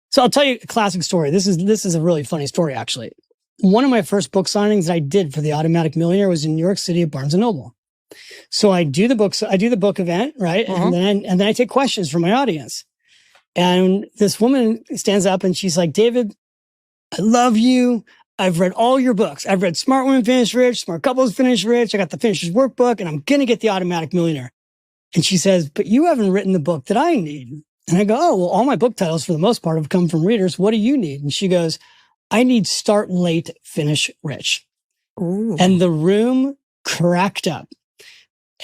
So I'll tell you a classic story. This is a really funny story, actually. One of my first book signings that I did for the Automatic Millionaire was in New York City at Barnes & Noble. So I do the book event, right? Mm-hmm. And then I take questions from my audience. And this woman stands up and she's like, David, I love you. I've read all your books. I've read Smart Women Finish Rich, Smart Couples Finish Rich. I got the Finisher's Workbook, and I'm going to get the Automatic Millionaire. And she says, but you haven't written the book that I need. And I go, oh, well, all my book titles for the most part have come from readers. What do you need? And she goes, I need Start Late, Finish Rich. Ooh. And the room cracked up.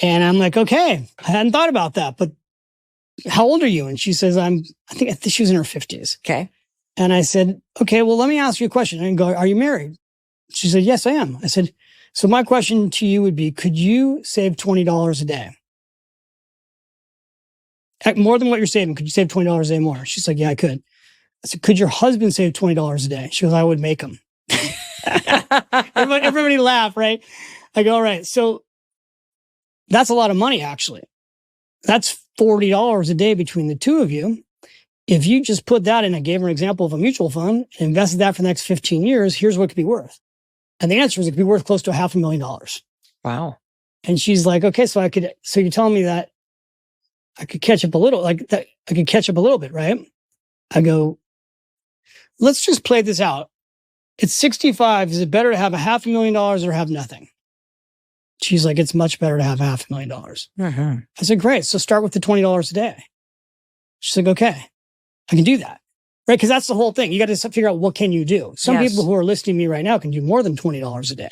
And I'm like, okay, I hadn't thought about that, but how old are you? And she says, I think she was in her 50s. Okay. And I said, okay, well, let me ask you a question. And I go, are you married? She said, yes, I am. I said, so my question to you would be, could you save $20 a day? More than what you're saving, could you save $20 a day more? She's like, yeah, I could. I said, could your husband save $20 a day? She goes, I would make him. Everybody laughed, right? I go, all right. So that's a lot of money, actually. That's $40 a day between the two of you. If you just put that in, I gave her an example of a mutual fund, and invested that for the next 15 years, here's what it could be worth. And the answer is it could be worth close to $500,000. Wow. And she's like, okay, so you're telling me that I could catch up a little, like that I could catch up a little bit, right? I go, let's just play this out. It's 65. Is it better to have $500,000 or have nothing? She's like, it's much better to have $500,000. Mm-hmm. I said, great. So start with the $20 a day. She's like, okay, I can do that. Right? Because that's the whole thing. You got to figure out what can you do. Some Yes. people who are listening to me right now can do more than $20 a day.